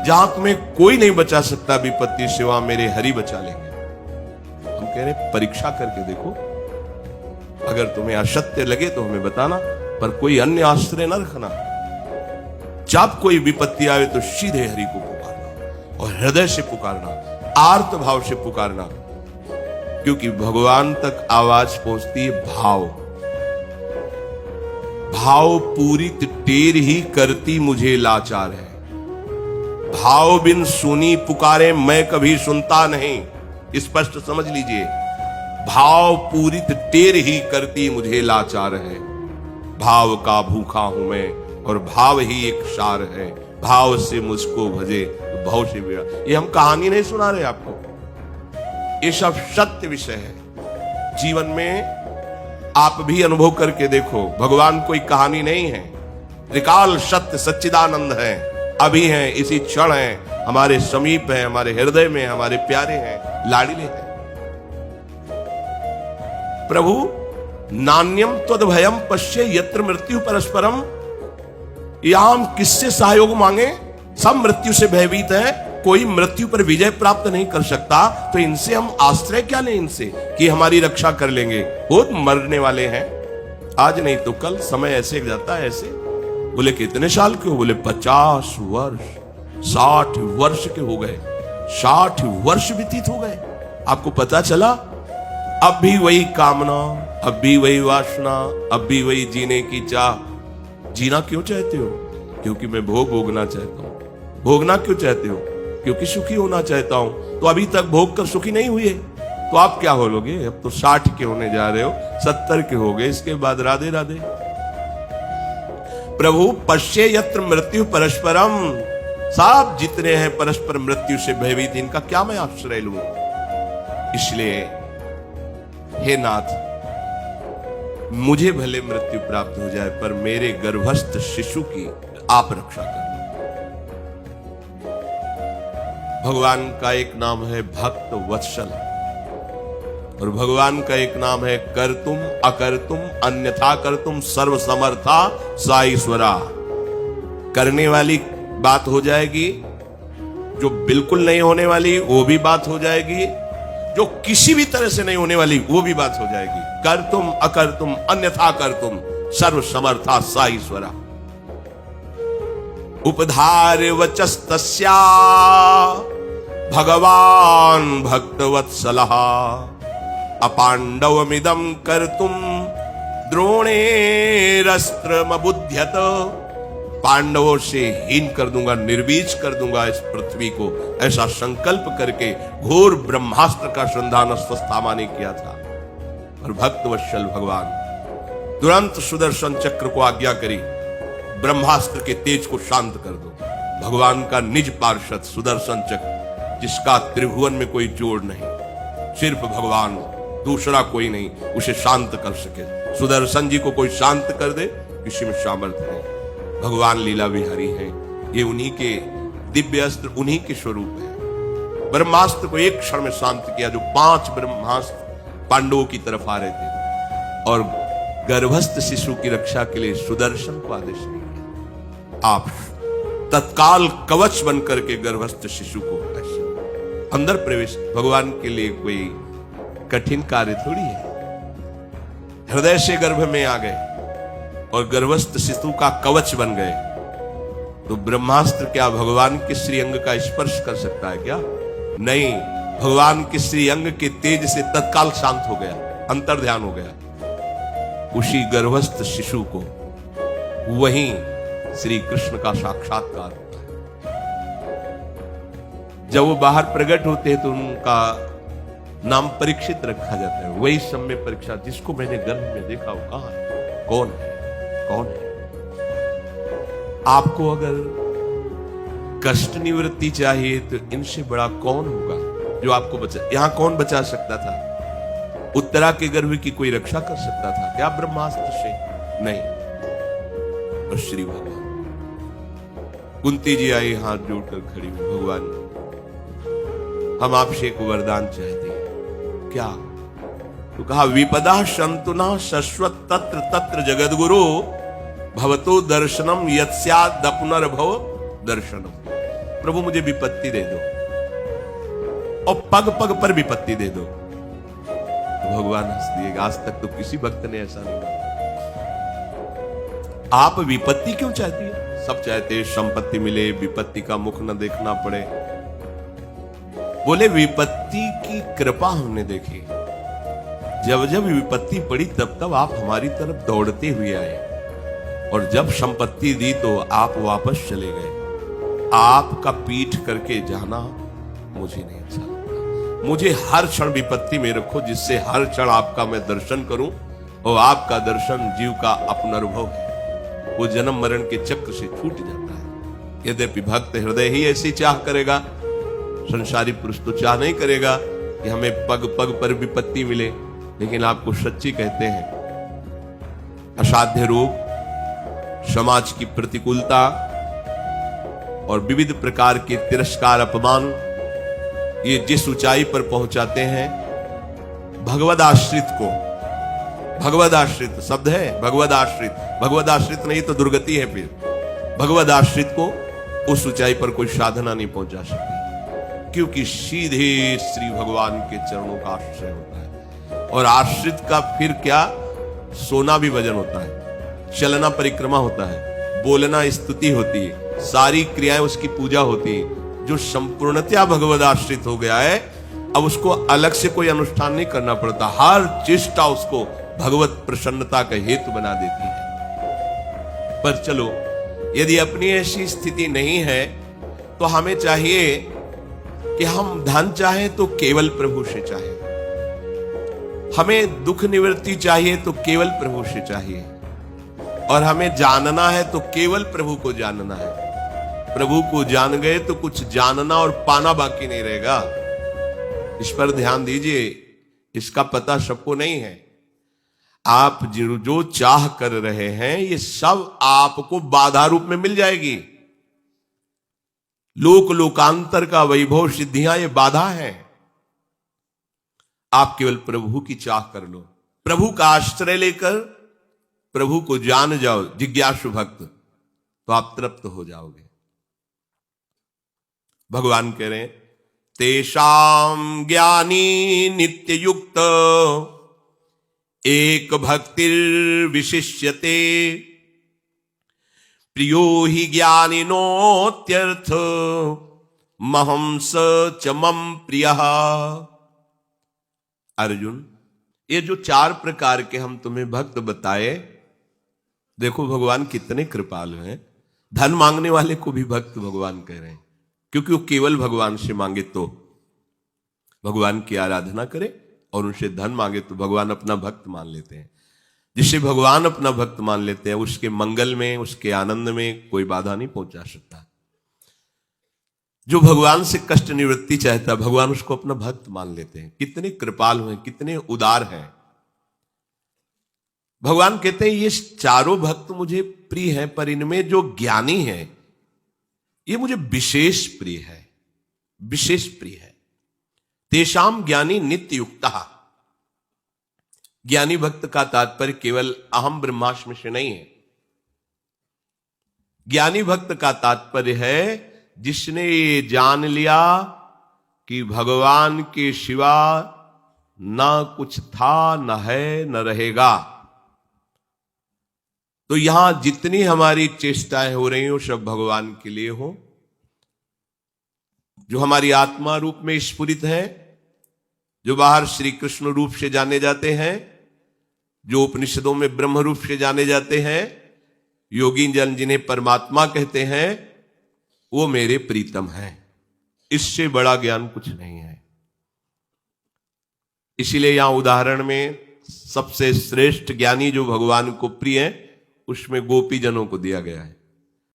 जहां तुम्हें कोई नहीं बचा सकता विपत्ति से, वहां मेरे हरि बचा लेंगे। हम कह रहे परीक्षा करके देखो, अगर तुम्हें असत्य लगे तो हमें बताना, पर कोई अन्य आश्रय न रखना। जब कोई विपत्ति आए तो सीधे हरि को पुकारना और हृदय से पुकारना, आर्त भाव से पुकारना, क्योंकि भगवान तक आवाज पहुंचती है भाव। भाव पूरी टेर ही करती मुझे लाचार है, भाव बिन सुनी पुकारे मैं कभी सुनता नहीं। स्पष्ट समझ लीजिए, भाव पूरी टेर ही करती मुझे लाचार है, भाव का भूखा हूं मैं और भाव ही एक सार है, भाव से मुझको भजे तो भाव से बेड़ा। ये हम कहानी नहीं सुना रहे आपको, ये सब सत्य विषय है। जीवन में आप भी अनुभव करके देखो, भगवान कोई कहानी नहीं है, त्रिकाल सत्य सच्चिदानंद है, अभी हैं, इसी क्षण हैं, हमारे समीप हैं, हमारे हृदय में, हमारे प्यारे हैं, लाडिले हैं। प्रभु नान्यम त्वद्भयम पश्ये यत्र मृत्यु परस्परम, यहां हम किससे सहयोग मांगे? सब मृत्यु से भयभीत है, कोई मृत्यु पर विजय प्राप्त नहीं कर सकता, तो इनसे हम आश्रय क्या लें इनसे कि हमारी रक्षा कर लेंगे? बहुत मरने वाले हैं, आज नहीं तो कल, समय ऐसे जाता है ऐसे। बोले कितने साल के हो? बोले 50 वर्ष, 60 वर्ष के हो गए, 60 वर्ष व्यतीत हो गए। आपको पता चला अब भी वही कामना, अब भी वही वासना, अब भी वही जीने की चाह। जीना क्यों चाहते हो? क्योंकि मैं भोग भोगना चाहता हूं। भोगना क्यों चाहते हो? क्योंकि सुखी होना चाहता हूं। तो अभी तक भोग कर सुखी नहीं हुए, तो आप क्या हो लोगे? अब तो 60 के होने जा रहे हो, 70 के हो गए, इसके बाद राधे राधे। प्रभु पश्ये यत्र मृत्यु परस्परम, सब जितने हैं परस्पर मृत्यु से भयभीत, इनका क्या मैं आश्रय लूं? इसलिए हे नाथ, मुझे भले मृत्यु प्राप्त हो जाए, पर मेरे गर्भस्थ शिशु की आप रक्षा करना। भगवान का एक नाम है भक्त वत्सल, और भगवान का एक नाम है कर्तुम अकर्तुम अन्यथा कर्तुम सर्व समर्था सा ईश्वरा। करने वाली बात हो जाएगी, जो बिल्कुल नहीं होने वाली वो भी बात हो जाएगी, जो किसी भी तरह से नहीं होने वाली वो भी बात हो जाएगी। कर्तुम अकर्तुम अन्यथा कर्तुम सर्व समर्था सा ईश्वरा। उपधार वचस्तस्या भगवान भक्तवत्सलः, अपांडवमिदं कर्तुम द्रोणेरस्त्रमबुध्यत। पांडवों से हीन कर दूंगा, निर्बीज कर दूंगा इस पृथ्वी को, ऐसा संकल्प करके घोर ब्रह्मास्त्र का संधान स्थामा ने किया था। और भक्तवत्सल भगवान तुरंत सुदर्शन चक्र को आज्ञा करी, ब्रह्मास्त्र के तेज को शांत कर दो। भगवान का निज पार्षद सुदर्शन चक्र, जिसका त्रिभुवन में कोई जोड़ नहीं, सिर्फ भगवान, दूसरा कोई नहीं उसे शांत कर सके। सुदर्शन जी को कोई शांत कर दे, किसी में सामर्थ्य नहीं। भगवान लीला विहारी हैं, ये उन्हीं के दिव्य अस्त्र, उन्हीं के स्वरूप है। ब्रह्मास्त्र को एक क्षण में शांत किया, जो 5 ब्रह्मास्त्र पांडवों की तरफ आ रहे थे, और गर्भस्थ शिशु की रक्षा के लिए सुदर्शन को आदेश नहीं किया। आप तत्काल कवच बनकर के गर्भस्थ शिशु को अंदर प्रवेश, भगवान के लिए कोई कठिन कार्य थोड़ी है। हृदय से गर्भ में आ गए और गर्भस्थ शिशु का कवच बन गए, तो ब्रह्मास्त्र क्या भगवान के श्रीअंग का स्पर्श कर सकता है क्या? नहीं, भगवान के श्रीअंग के तेज से तत्काल शांत हो गया, अंतर ध्यान हो गया। उसी गर्भस्थ शिशु को वहीं श्री कृष्ण का साक्षात्कार होता है। जब वो बाहर प्रकट होते हैं तो उनका नाम परीक्षित रखा जाता है। वही समय परीक्षा, जिसको मैंने गर्भ में देखा, वो कहां है, कौन है, कौन है? आपको अगर कष्ट निवृत्ति चाहिए तो इनसे बड़ा कौन होगा जो आपको बचा? यहां कौन बचा सकता था? उत्तरा के गर्भ की कोई रक्षा कर सकता था क्या ब्रह्मास्त्र से? नहीं। और श्री भगवान, कुंती जी आई हाथ जोड़कर खड़ी हुई, भगवान हम आपसे एक वरदान चाहते हैं। क्या? तो कहा विपदा शंतुना शश्वत तत्र तत्र जगद्गुरु भवतो दर्शनम यत्स्याद पुनर्भव दर्शनम। प्रभु मुझे विपत्ति दे दो, और पग पग पर विपत्ति दे दो। तो भगवान हंस दिएगा, आज तक तो किसी भक्त ने ऐसा नहीं कहा। आप विपत्ति क्यों चाहती है? सब चाहते हैं संपत्ति मिले, विपत्ति का मुख न देखना पड़े। बोले विपत्ति की कृपा हमने देखी, जब जब विपत्ति पड़ी तब तब आप हमारी तरफ दौड़ते हुए आए, और जब संपत्ति दी तो आप वापस चले गए। आपका पीठ करके जाना मुझे नहीं अच्छा लगता। मुझे हर क्षण विपत्ति में रखो, जिससे हर क्षण आपका मैं दर्शन करूं, और आपका दर्शन जीव का अपना अनुभव है, वो जन्म मरण के चक्र से छूट जाता है। यद्यपि भक्त हृदय ही ऐसी चाह करेगा, संसारी पुरुष तो चाह नहीं करेगा कि हमें पग पग पर विपत्ति मिले। लेकिन आपको सच्ची कहते हैं, असाध्य रोग, समाज की प्रतिकूलता और विविध प्रकार के तिरस्कार, अपमान, ये जिस ऊंचाई पर पहुंचाते हैं, भगवद आश्रित को, भगवद आश्रित शब्द है, भगवद आश्रित, भगवद आश्रित नहीं तो दुर्गति है। फिर भगवद आश्रित को उस ऊंचाई पर कोई साधना नहीं पहुंचा सकती, क्योंकि सीधे श्री भगवान के चरणों का आश्रय होता है। और आश्रित का फिर क्या, सोना भी वजन होता है, चलना परिक्रमा होता है, बोलना स्तुति होती है, सारी क्रियाएं उसकी पूजा होती है। जो संपूर्णतया भगवद आश्रित हो गया है, अब उसको अलग से कोई अनुष्ठान नहीं करना पड़ता, हर चेष्टा उसको भगवत प्रसन्नता का हेतु बना देती है। पर चलो, यदि अपनी ऐसी स्थिति नहीं है तो हमें चाहिए कि हम धन चाहे तो केवल प्रभु से चाहे, हमें दुख निवृत्ति चाहिए तो केवल प्रभु से चाहिए, और हमें जानना है तो केवल प्रभु को जानना है। प्रभु को जान गए तो कुछ जानना और पाना बाकी नहीं रहेगा। इस पर ध्यान दीजिए, इसका पता सबको नहीं है। आप जो चाह कर रहे हैं, ये सब आपको बाधा रूप में मिल जाएगी। लोक लोकांतर का वैभव, सिद्धियां, ये बाधा है। आप केवल प्रभु की चाह कर लो, प्रभु का आश्रय लेकर प्रभु को जान जाओ, जिज्ञासु भक्त, तो आप तृप्त हो जाओगे। भगवान कह रहे हैं, तेषाम ज्ञानी नित्य युक्त एक भक्तिर विशिष्यते, प्रियो ही ज्ञानिनोत्यर्थ महंस च मम प्रियः। अर्जुन, ये जो 4 प्रकार के हम तुम्हें भक्त बताए, देखो भगवान कितने कृपालु हैं। धन मांगने वाले को भी भक्त भगवान कह रहे हैं, क्योंकि वो केवल भगवान से मांगे तो भगवान की आराधना करे, और उनसे धन मांगे तो भगवान अपना भक्त मान लेते हैं। जिसे भगवान अपना भक्त मान लेते हैं, उसके मंगल में, उसके आनंद में कोई बाधा नहीं पहुंचा सकता। जो भगवान से कष्ट निवृत्ति चाहता है, भगवान उसको अपना भक्त मान लेते हैं। कितने कृपालु हैं, कितने उदार हैं। भगवान कहते हैं, ये चारों भक्त मुझे प्रिय हैं, पर इनमें जो ज्ञानी है, ये मुझे विशेष प्रिय है, विशेष प्रिय है। तेषाम ज्ञानी नित्य युक्तः। ज्ञानी भक्त का तात्पर्य केवल अहम ब्रह्मास्मि से नहीं है। ज्ञानी भक्त का तात्पर्य है जिसने ये जान लिया कि भगवान के सिवा ना कुछ था, न है, न रहेगा। तो यहां जितनी हमारी चेष्टाएं हो रही हो, सब भगवान के लिए हो। जो हमारी आत्मा रूप में स्फुरित है, जो बाहर श्री कृष्ण रूप से जाने जाते हैं, जो उपनिषदों में ब्रह्म रूप से जाने जाते हैं, योगी जन जिन्हें परमात्मा कहते हैं, वो मेरे प्रीतम हैं। इससे बड़ा ज्ञान कुछ नहीं है। इसीलिए यहां उदाहरण में सबसे श्रेष्ठ ज्ञानी जो भगवान को प्रिय है, उसमें गोपी जनों को दिया गया है।